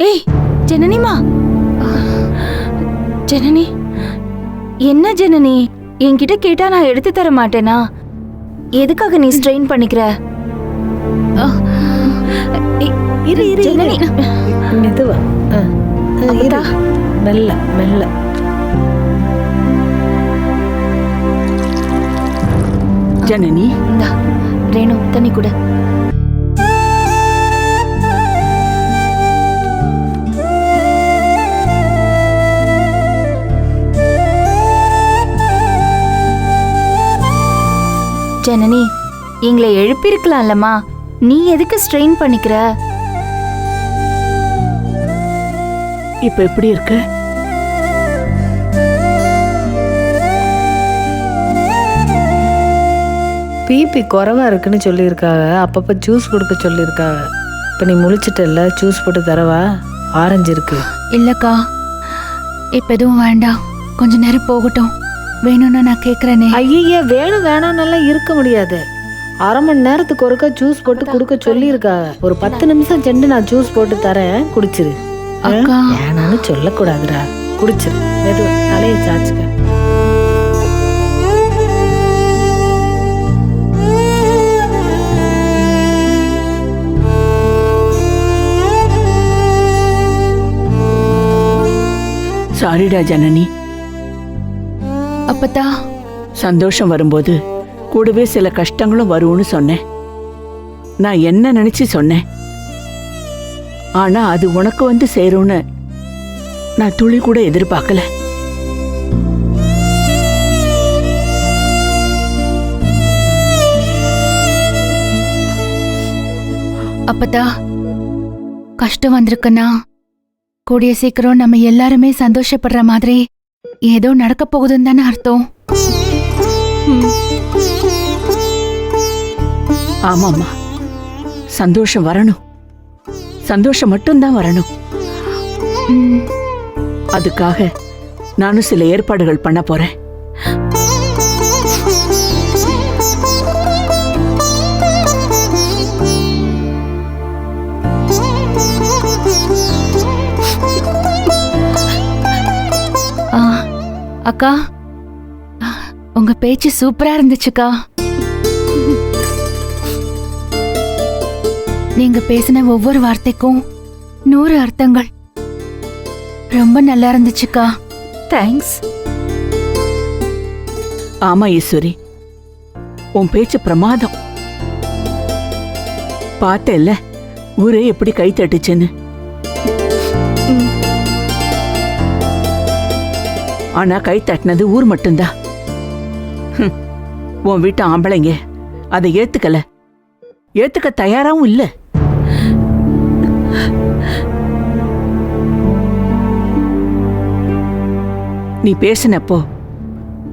ஏய் ஜனனிமா, ஜனனி என்ன ஜனனி, என்கிட்ட கேட்டா நான் எடுத்து தர மாட்டேனா? எதுக்காக நீ ஸ்ட்ரெயின் பண்ணிக்கிற? இரு இரு ஜனனி, மெதுவா. இரு. மெல்ல மெல்ல. ஜனனி, இந்தா ரேணு தண்ணி கூட. ஜனனி, எங்களை எழுப்பியிருக்கலாம்லம்மா, நீ எதுக்கு ஸ்ட்ரெயின் பண்ணிக்கிற? இப்ப எப்படி இருக்கு? பிபி குறைவா இருக்குன்னு சொல்லியிருக்காங்க. அப்பப்போ ஜூஸ் கொடுக்க சொல்லியிருக்காங்க. இப்போ நீ முழிச்சிட்டல்ல, ஜூஸ் போட்டு தரவா? ஆரஞ்சு இருக்கு. இல்லக்கா, இப்ப எதுவும் வேண்டாம், கொஞ்ச நேரம் போகட்டும். வேணும்னா நான் கேக்குறேனே. ஐய, வேணும் வேணாம்னெல்லாம் இருக்க முடியாது. அரை மணி நேரத்துக்கு ஒருக்கா ஜூஸ் போட்டு கொடுக்க சொல்லியிருக்காங்க. ஒரு 10 நிமிஷம் சென்று நான் ஜூஸ் போட்டு தரேன், குடிச்சிரு. அக்கா, வேணான்னு சொல்லக்கூடாதுடா, குடிச்சிரு. மெதுவா தலையை சாச்சுக்க. சாரிடா ஜனனி. அப்பத்தா, சந்தோஷம் வரும்போது கூடவே சில கஷ்டங்களும் வரும்னு சொன்னேன். நான் என்ன நினைச்சு சொன்னேன், ஆனா அது உனக்கு வந்து சேரும்னு நான் துளி கூட எதிர்பார்க்கல. அப்பத்தா, கஷ்டம் வந்திருக்குன்னா கூடிய சீக்கிரம் நம்ம எல்லாருமே சந்தோஷப்படுற மாதிரி ஏதோ நடக்க போகுதுன்னு தானே அர்த்தம். ஆமாம்மா, சந்தோஷம் வரணும், சந்தோஷம் மட்டும்தான் வரணும். அதுக்காக நானும் சில ஏற்பாடுகள் பண்ண போறேன். அக்கா, உங்க பேச்சு சூப்பரா இருந்துச்சுக்கா. நீங்க பேசின ஒவ்வொரு வார்த்தைக்கும் 100 அர்த்தங்கள். ரொம்ப நல்லா இருந்துச்சுக்கா. தேங்க்ஸ். ஆமா ஈஸ்வரி, உன் பேச்சு பிரமாதம். பார்த்தேல்ல ஊரே எப்படி கை தட்டுச்சுன்னு. ஆனா கை தட்டினது ஊர் மட்டும்தான். உன் வீட்டு ஆம்பளைங்க அதை ஏத்துக்க தயாராவும் இல்ல. நீ பேசினப்போ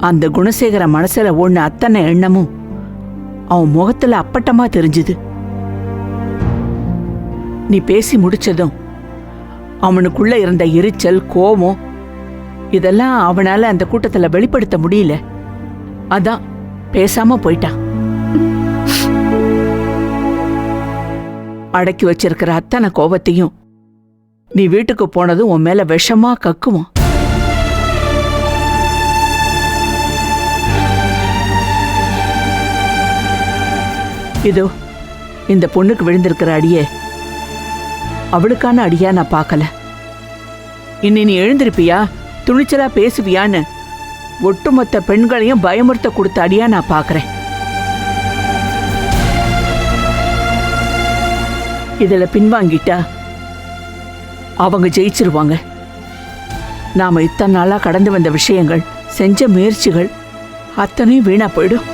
அந்த குணசேகர மனசுல ஒண்ணு அத்தனை எண்ணமும் அவன் முகத்துல அப்பட்டமா தெரிஞ்சுது. நீ பேசி முடிச்சதும் அவனுக்குள்ள இருந்த எரிச்சல், கோபம் இதெல்லாம் அவனால அந்த கூட்டத்துல வெளிப்படுத்த முடியல. அதான் பேசாம போயிட்டான். அடக்கி வச்சிருக்கிற அத்தனை கோபத்தையும் நீ வீட்டுக்கு போனதும் உன் மேல விஷமா கக்குவான். இதோ இந்த பொண்ணுக்கு விழுந்திருக்கிற அடியே அவளுக்கான அடியா நான் பார்க்கல. இன்னி நீ எழுந்திருப்பியா, துணிச்சலா பேசுவியான்னு ஒட்டுமொத்த பெண்களையும் பயமுறுத்த கொடுத்த அடியா நான் பார்க்கறேன். இதுல பின்வாங்கிட்டா அவங்க ஜெயிச்சிருவாங்க. நாம இத்தனை நாளா கடந்து வந்த விஷயங்கள், செஞ்ச முயற்சிகள் அத்தனையும் வீணா போயிடும்.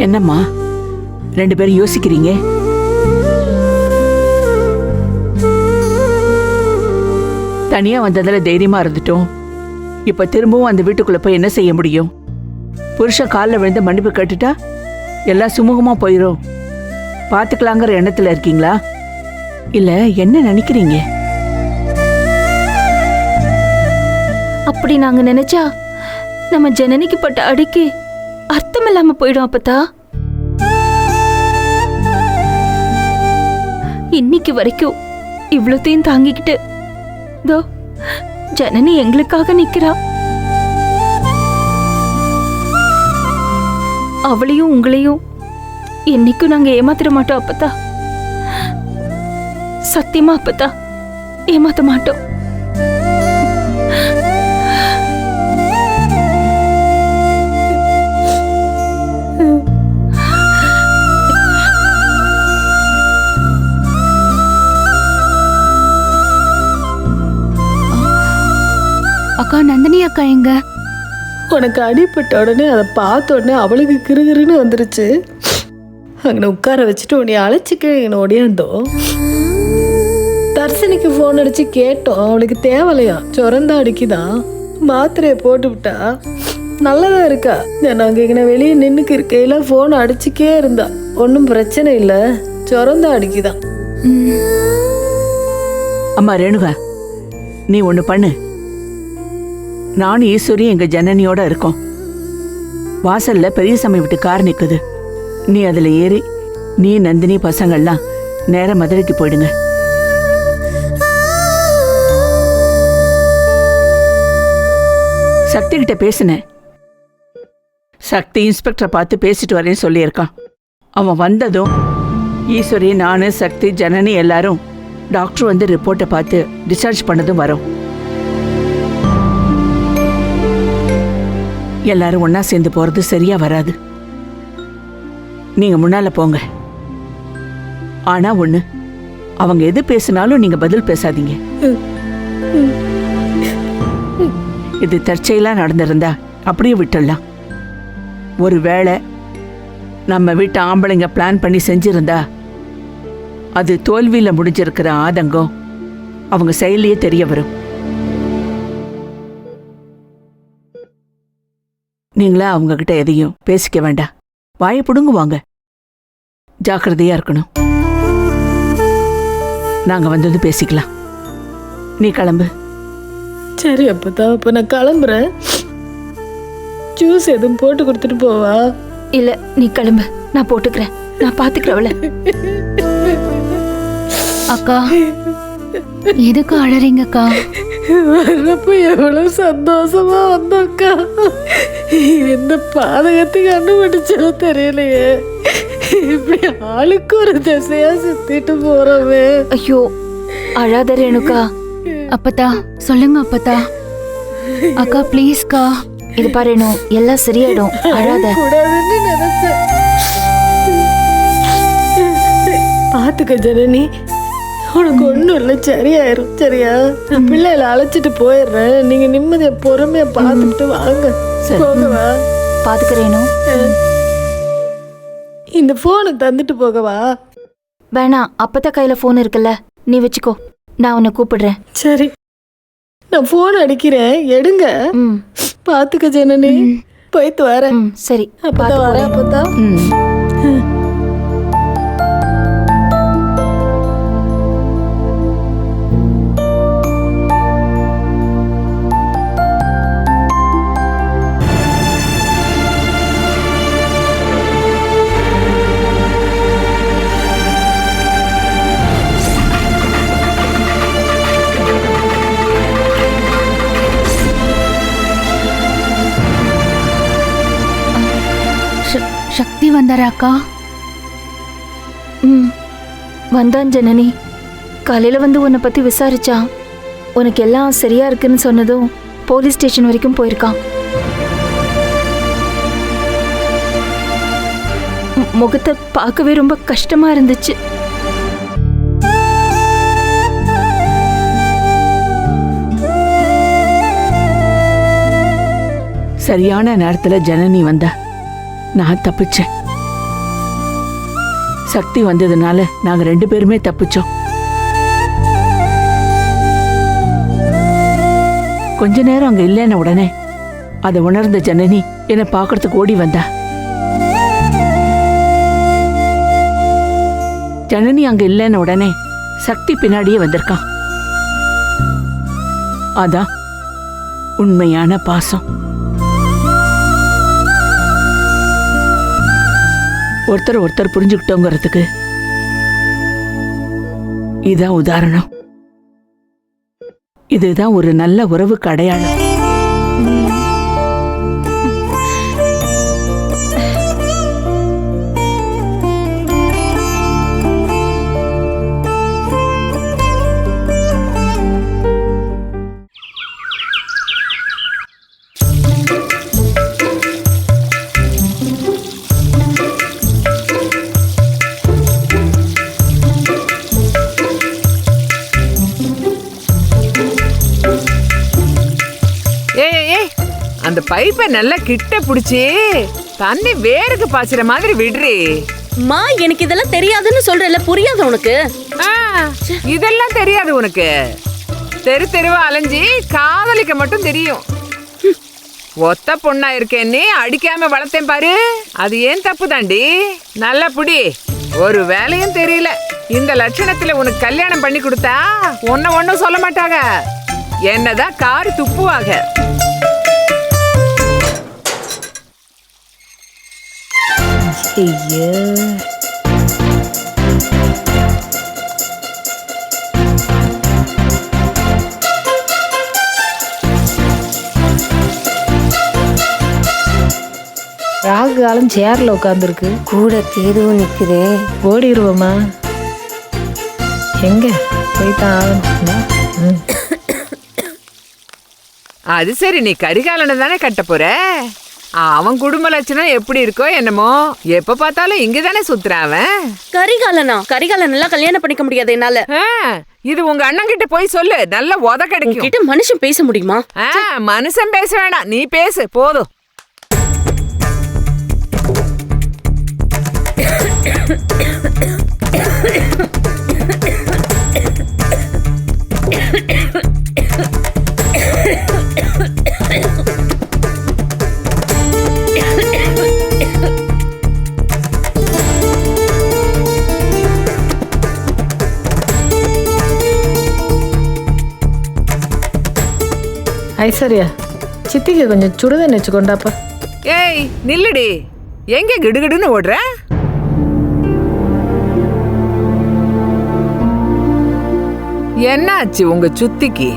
என்னம்மா 2 பேரும் யோசிக்கிறீங்க? தனியா வந்ததுல தைரியமா இருந்துட்டோம். இப்ப திரும்பவும் அந்த வீட்டுக்குள்ள போய் என்ன செய்ய முடியும்? புருஷன் காலில் விழுந்து மன்னிப்பு கேட்டுட்டா எல்லாம் சுமூகமா போயிடும். பாத்துக்கலாங்கிற எண்ணத்துல இருக்கீங்களா? இல்ல என்ன நினைக்கிறீங்க? அப்படி நாங்க நினைச்சா நம்ம ஜனனிக்கு பட்ட அடிக்கு அர்த்தம் இல்லாம போயிடும் அப்பத்தா. இன்னைக்கு வரைக்கும் இவ்வளோத்தையும் தாங்கிக்கிட்டு தோ ஜனனி எங்களுக்காக நிக்கிறா. அவளையும் உங்களையும் என்னைக்கும் நாங்க ஏமாத்திர மாட்டோம் அப்பத்தா. சத்தியமா அப்பத்தா ஏமாத்த மாட்டோம். அக்கா, நந்தினி அக்கா எங்க? உனக்கு அடிப்பட்ட உடனே அதை பார்த்த உடனே அவளுக்கு கிருகிருன்னு வந்துருச்சு. அங்கே உட்கார வச்சுட்டு உன்னை அழைச்சிக்க இங்கே ஓடியாந்தோம். தர்சினிக்கு ஃபோன் அடிச்சு கேட்டோம். அவளுக்கு தேவலையா, சுரந்தா அடிக்குதான். மாத்திரையை போட்டு விட்டா நல்லதா இருக்கா. நாங்கள் இங்கே வெளியே நின்றுக்கு இருக்கையில ஃபோன் அடிச்சுக்கே இருந்தா. ஒன்றும் பிரச்சனை இல்லை, சுரந்தா அடிக்குதான். அம்மா ரேணுகா, நீ ஒன்று பண்ணு. நானும் ஈஸ்வரியும் எங்க ஜனனியோட இருக்கோம். வாசல்ல பெரியசாமி வீட்டு கார் நிக்குது. நீ அதுல ஏறி நீ நந்தினி பசங்கள்லாம் நேர மதுரைக்கு போயிடுங்க. சக்தி கிட்ட பேசினேன். சக்தி இன்ஸ்பெக்டரை பார்த்து பேசிட்டு வரேன்னு சொல்லியிருக்கான். அவன் வந்ததும் ஈஸ்வரி, நானு, சக்தி, ஜனனி எல்லாரும் டாக்டர் வந்து ரிப்போர்ட்டை பார்த்து டிஸ்சார்ஜ் பண்ணதும் வரோம். எல்லாரும் ஒன்னா சேர்ந்து போறது சரியா வராது. நீங்க முன்னால போங்க. ஆனா ஒண்ணு, அவங்க எது பேசினாலும் நீங்க பதில் பேசாதீங்க. இது தற்செயலா நடந்திருந்தா அப்படியே விட்டுடலாம். ஒருவேளை நம்ம வீட்டு ஆம்பளைங்க பிளான் பண்ணி செஞ்சிருந்தா அது தோல்வியில முடிஞ்சிருக்கிற ஆதங்கம் அவங்க செயலியே தெரிய வரும். நீங்களா அவங்க கிட்ட எதையும் பேசிக்க வேண்டாம். வாயை புடுங்குவாங்க. ஜாக்கிரதையா இருக்கணும். நாங்க வந்தது பேசிக்கலாம். நீ கிளம்பு. சரி அப்பதான், அப்ப நான் கிளம்புறேன். ஜூஸ் எதுவும் போட்டு கொடுத்துட்டு போவா? இல்ல நீ கிளம்பு, நான் போட்டுக்கிறேன். நான் பாத்துக்கிறவள. அக்கா, எதுக்கு அழறீங்கக்கா? வர்றப்ப எவ்வளவு சந்தோஷமா வந்தோக்கா. எந்த பாதகத்தை கண்டுபிடிச்சோ தெரியலையே. இப்படி ஆளுக்கு ஒரு திசையா சுத்திட்டு போறவே. ஐயோ அழாத ரேணுகா. அப்பத்தா சொல்லுங்க அப்பத்தா. அக்கா ப்ளீஸ்க்கா. இது பாருனோ, எல்லாம் சரியாயிடும். அழாத. கூடாதுன்னு நினைச்சேன். பாத்துக்க ஜனனி, உனக்கு ஒண்ணும் இல்லை, சரியாயிரும். சரியா? நான் பிள்ளைகளை அழைச்சிட்டு போயிடுறேன். நீங்க நிம்மதியா பொறுமையா பாத்துட்டு வாங்க. போகவா? பாத்துக்கிறேனோ. இந்த போனை தந்துட்டு போகவா? வேணாம், அப்பதான் கையில போன் இருக்குல்ல, நீ வச்சுக்கோ. நான் உன்னை கூப்பிடுறேன். சரி, நான் போன் அடிக்கிறேன், எடுங்க. பாத்துக்க ஜனனி, போயிட்டு வரேன். சரி, அப்பதான் வரேன். அப்பதான் சக்தி வந்தாரா அக்கா? வந்தான் ஜனனி. காலையில வந்து உன்னை பத்தி விசாரிச்சான். உனக்கு எல்லாம் சரியா இருக்குன்னு சொன்னதும் போலீஸ் ஸ்டேஷன் வரைக்கும் போயிருக்கான். முகத்தை பார்க்கவே ரொம்ப கஷ்டமா இருந்துச்சு. சரியான நேரத்துல ஜனனி வந்தா. நான் தப்பிச்சேன். சக்தி வந்ததுனால நாங்க 2 பேருமே தப்பிச்சோம். கொஞ்ச நேரம் அங்க இல்லைன்ன உடனே அதை உணர்ந்த ஜனனி என்னை பார்க்கறதுக்கு ஓடி வந்தா. ஜனனி அங்க இல்லைன்ன உடனே சக்தி பின்னாடியே வந்திருக்கான். அதான் உண்மையான பாசம். ஒருத்தர் ஒருத்தர் புரிஞ்சுக்கிட்டோங்கிறதுக்கு இதான் உதாரணம். இதுதான் ஒரு நல்ல உறவுக்கு அடையாளம். அந்த பைப்பை நல்லா கிட்ட புடிச்சு தண்ணி வேருக்கு பாய்ச்சுற மாதிரி விடுறி. மா எனக்கு இதெல்லாம் தெரியாதுன்னு சொல்றல, புரியாது உனக்கு? இதெல்லாம் தெரியாது உனக்கு. தெரு தெருவா அலைஞ்சி காதலிக்க மட்டும் தெரியும். ஒத்த பொண்ணா இருக்கேன்னு அடிக்காம வளர்த்தேன் பாரு, அது ஏன் தப்பு தாண்டி. நல்ல புடி, ஒரு வேலையும் தெரியல. இந்த லட்சணத்துல உனக்கு கல்யாணம் பண்ணி கொடுத்தா ஒன்னும் சொல்ல மாட்டாங்க, என்னதான் காரி துப்புவாங்க. ஐயோ, ராகு காலம் சேர்ல உட்காந்துருக்கு, கூட தேதுவும் நிக்குதே. ஓடிடுவோமா? எங்க போய்தான் ஆகணும். அது சரி, நீ கரிகாலனை தானே கட்ட போற. அவன் குடும்ப லட்சணம் எப்படி இருக்கோ என்னமோ, எப்ப பார்த்தாலும் இங்கதானே சுத்துறான் அவன். கரிகாலன் எல்லாம் கல்யாணம் பண்ணிக்க முடியாது என்னால. இது உங்க அண்ணன் கிட்ட போய் சொல்லு, நல்ல உத கிடைக்கும். கிட்ட மனுஷன் பேச முடியுமா? மனுஷன் பேச வேணாம், நீ பேசு போதும். ஐஸ்வர்யா, சித்திக்கு கொஞ்சம் சுடுதண்ணி வச்சு கொண்டாப்பா. ஏய் நில்லுடி, எங்க கிடுகிடுன்னு ஓடுற? என்னாச்சு உங்க சுத்திக்கு?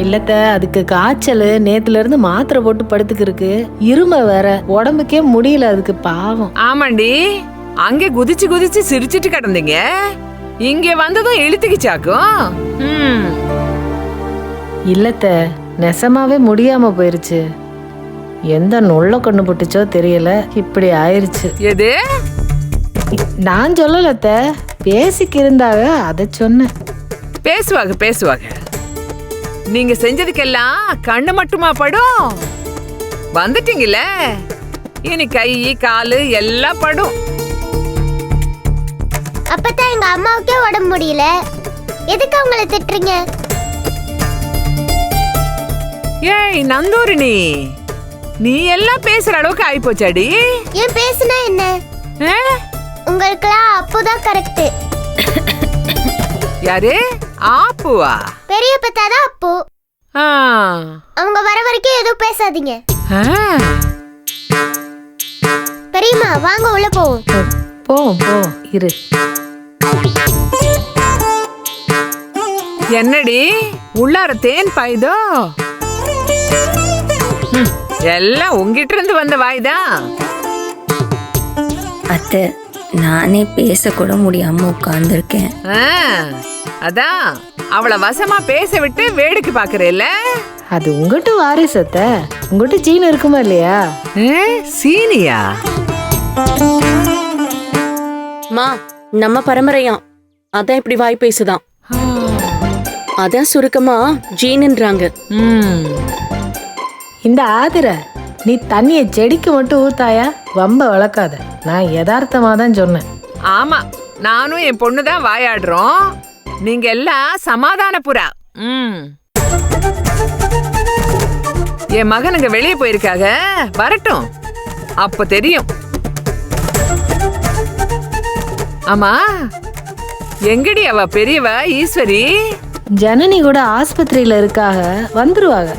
இல்லத்த, அதுக்கு காய்ச்சல், நேத்துல இருந்து மாத்திரை போட்டு படுத்துக்கிருக்கு, இரும வேற, உடம்புக்கே முடியல அதுக்கு, பாவம். ஆமாண்டி, அங்கே குதிச்சு குதிச்சு சிரிச்சிட்டு கிடந்தீங்க, இங்க வந்ததும் இழுத்துக்கிச்சாக்கும். இல்லத்த, நெசமாவே முடியாம போயிருச்சு. எந்த நொல்ல கொண்டு போட்டுச்சோ தெரியல, இப்படி ஆயிருச்சு. எது? நான் சொல்லலத்த, பேசிக்கு இருந்தாக, அதை சொன்னேன். பேசுவாங்க. நீங்க செஞ்சதுக்கெல்லாம் கண்ணு மட்டுமா படும்? வந்துட்டீங்கல்ல, இனி கை காலு எல்லாம் படும். அப்பதான் எங்க அம்மாவுக்கே உடம்பு முடியல, எதுக்கு அவங்கள திட்டுறீங்க? ஏய் நந்தூரிணி, நீ எல்லாம் பேசுற அளவுக்கு ஆயிப்போச்சாடி. ஏன் பேசுனா என்ன? உங்களுக்குலாம் அப்போதான் கரெக்ட். யாரு? ஆப்புவா? பெரிய பத்தாதான் அப்போ. அவங்க வர வரைக்கும் எதுவும் பேசாதீங்க. பெரியம்மா வாங்க உள்ள போவோம். போ இரு. என்னடி உள்ளார தேன் பாயுதோ? எல்லாம் உங்கிட்ட இருந்து வந்த வாய்தான். அத்தை, நானே பேசக்கூட முடியாம உட்கார்ந்துருக்கேன். அதான் அவளை வசமா பேச விட்டு வேடிக்கை பாக்குறேல்ல. அது உங்ககிட்ட வாரிசத்த, உங்ககிட்ட சீனி இருக்குமா இல்லையா? சீனியா? மா, நம்ம பரம்பரையா, அதான் இப்படி வாய் பேசுதான். அதான் சுருக்கமா ஜீன்ன்றாங்க. இந்த ஆதிர, நீ தண்ணிய செடிக்கு மட்டும் ஊத்தாயா, வம்ப வளர்க்காத. நான் யதார்த்தமா தான் சொன்னேன். ஆமா, நானும் என் பொண்ணுதான் வாயாடுறோம். நீங்க எல்லாம் சமாதான புறா. என் மகனுங்க வெளியே போயிருக்காக, வரட்டும், அப்ப தெரியும். ஆமா, எங்கடி அவ பெரியவ ஈஸ்வரி? ஜனனி கூட ஆஸ்பத்திரியில இருக்காக, வந்துருவாங்க.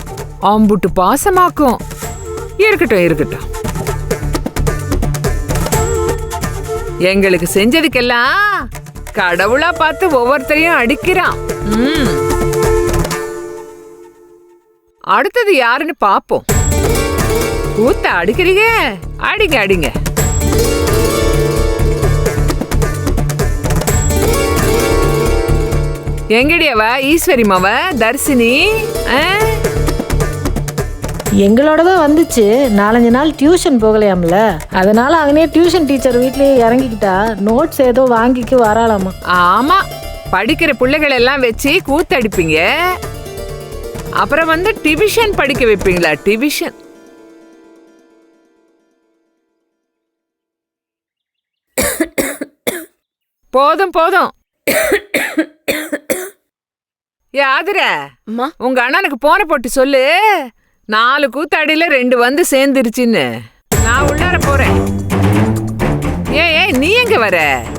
ஆம்புட்டு பாசமாக்கும். இருக்கட்டும் இருக்கட்டும். எங்களுக்கு செஞ்சதுக்கெல்லாம் கடவுளா பார்த்து ஒவ்வொருத்தரையும் அடிக்கிறான். அடுத்தது யாருன்னு பாப்போம். ஊத்த அடிக்கிறீங்க, அடிங்க அடிங்க. எங்கடி அவ ஈஸ்வரி மாவ தர்சினி? எங்களோட தான் வந்துச்சு. 4-5 நாள் டியூஷன் போகலையாம்ல, அதனால அங்கனே டியூஷன் டீச்சர் வீட்லயே இறங்கிக்கிட்டா. நோட்ஸ் ஏதோ வாங்கிக்கு வராலாமா. ஆமா, படிக்கிற பிள்ளைகள் எல்லாம் வச்சு கூத்தடிப்பீங்க. அப்புறம் வந்து டிவிஷன் படிக்க வைப்பீங்களா? டிவிஷன். போதும் போதும். யாதுர, உங்க அண்ணனுக்கு போன போட்டு சொல்லு, 4 கூத்தாடியில 2 வந்து சேர்ந்துருச்சுன்னு. நான் உள்ளார போறேன். ஏய் நீ எங்க வர?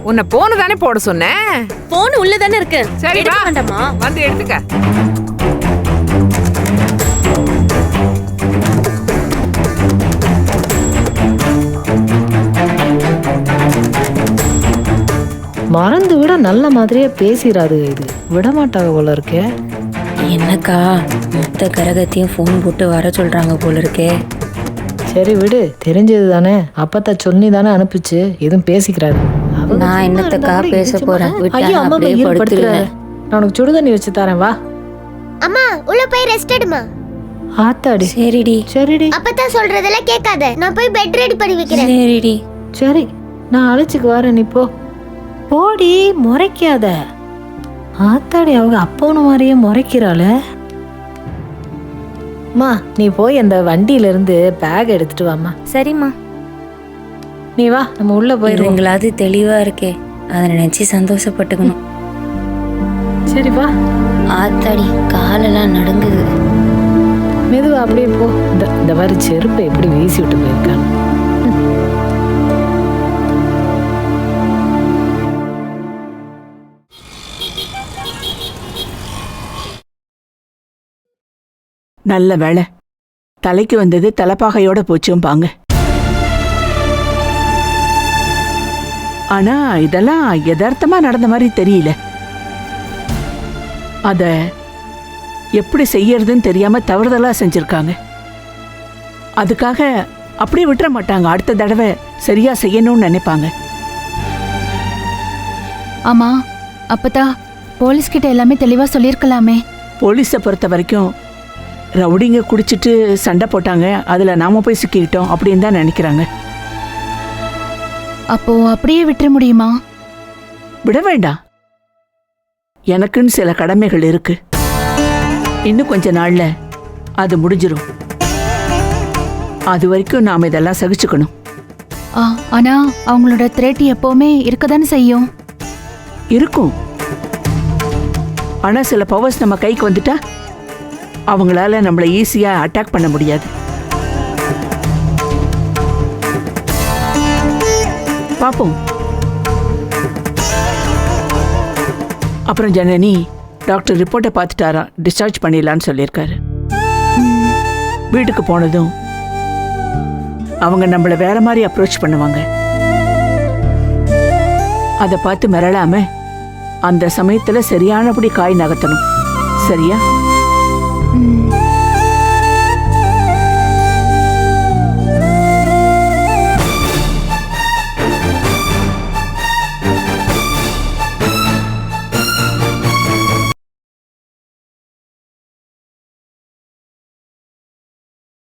உன்னை போன தானே போட சொன்னேன். போன் உள்ள தானே இருக்கு. சரி வா, வேண்டாமா? வந்து எடுத்துக்க. மறந்து விட நல்ல மாதிரியே பேசிடாது. இது விடமாட்டாங்க போல இருக்கே. என்னக்கா மொத்த கரகத்தையும் ஃபோன் போட்டு வர சொல்றாங்க போல இருக்கே. சரி விடு, தெரிஞ்சது தானே. அப்பத்தா சொல்லி தானே அனுப்பிச்சு, எதுவும் பேசிக்கிறாரு. நான் என்னத்தக்கா பேச போறேன். ஐயோ அம்மா படுத்துறேன். நான் உனக்கு சுடுதண்ணி வச்சு தரேன், வா. அம்மா உள்ள போய் ரெஸ்ட் எடுமா. ஆத்தாடி. சரிடி சரிடி. அப்பத்தா சொல்றதெல்லாம் கேட்காத. நான் போய் பெட் ரெடி பண்ணி வைக்கிறேன். சரிடி. சரி, நான் அழைச்சிக்கு வரேன். நீ போ. போடி, முறைக்காத. ஆத்தாடி, அவங்க அப்போன மாதிரியே முறைக்கிறாள. அம்மா நீ போய் அந்த வண்டியில இருந்து பேக் எடுத்துட்டு வாமா. சரிம்மா. நீ வா, நம்ம உள்ள போயிருவோம். எங்களாவது தெளிவா இருக்கே, அதை நினைச்சு சந்தோஷப்பட்டுக்கணும். சரி வா. ஆத்தாடி, காலெல்லாம் நடுங்குது. மெதுவா அப்படியே போ. இந்த மாதிரி செருப்பை எப்படி வீசி விட்டு போயிருக்காங்க. நல்ல வேளை, தலைக்கு வந்தது தலைப்பாகையோட போச்சும்பாங்க. ஆனா இதெல்லாம் யதார்த்தமா நடந்த மாதிரி தெரியல. அத எப்படி செய்யறதுன்னு தெரியாம தவறுதலா செஞ்சிருக்காங்க. அதுக்காக அப்படியே விட்டுற மாட்டாங்க. அடுத்த தடவை சரியா செய்யணும்னு நினைப்பாங்க. ஆமா அப்பதா, போலீஸ் கிட்ட எல்லாமே தெளிவா சொல்லிருக்கலாமே. போலீஸை பொறுத்த வரைக்கும் ரவுடிங்க குடிச்சிட்டு சண்டை போட்டாங்க, அதுல நாம போய் சிக்கிக்கிட்டோம் அப்படின்னு தான் நினைக்கிறாங்க. அப்போ அப்படியே விட்டுற முடியுமா? விட வேண்டாம். எனக்குன்னு சில கடமைகள் இருக்கு. இன்னும் கொஞ்ச நாள்ல அது முடிஞ்சிடும். அது வரைக்கும் நாம இதெல்லாம் சகிச்சுக்கணும். ஆனா அவங்களோட த்ரெட் எப்பவுமே இருக்கதானே செய்யும். இருக்கும். ஆனா சில பவர்ஸ் நம்ம கைக்கு வந்துட்டா அவங்களால நம்மளை ஈஸியா அட்டாக் பண்ண முடியாது. பாப்போம். அப்புறம் ஜனனி டாக்டர் ரிப்போர்ட்டை பார்த்துட்டாராம், டிஸ்சார்ஜ் பண்ணிடலான்னு சொல்லியிருக்காரு. வீட்டுக்கு போனதும் அவங்க நம்மளை வேற மாதிரி அப்ரோச் பண்ணுவாங்க. அதை பார்த்து மிரளாம அந்த சமயத்துல சரியானபடி காய் நகர்த்தணும். சரியா?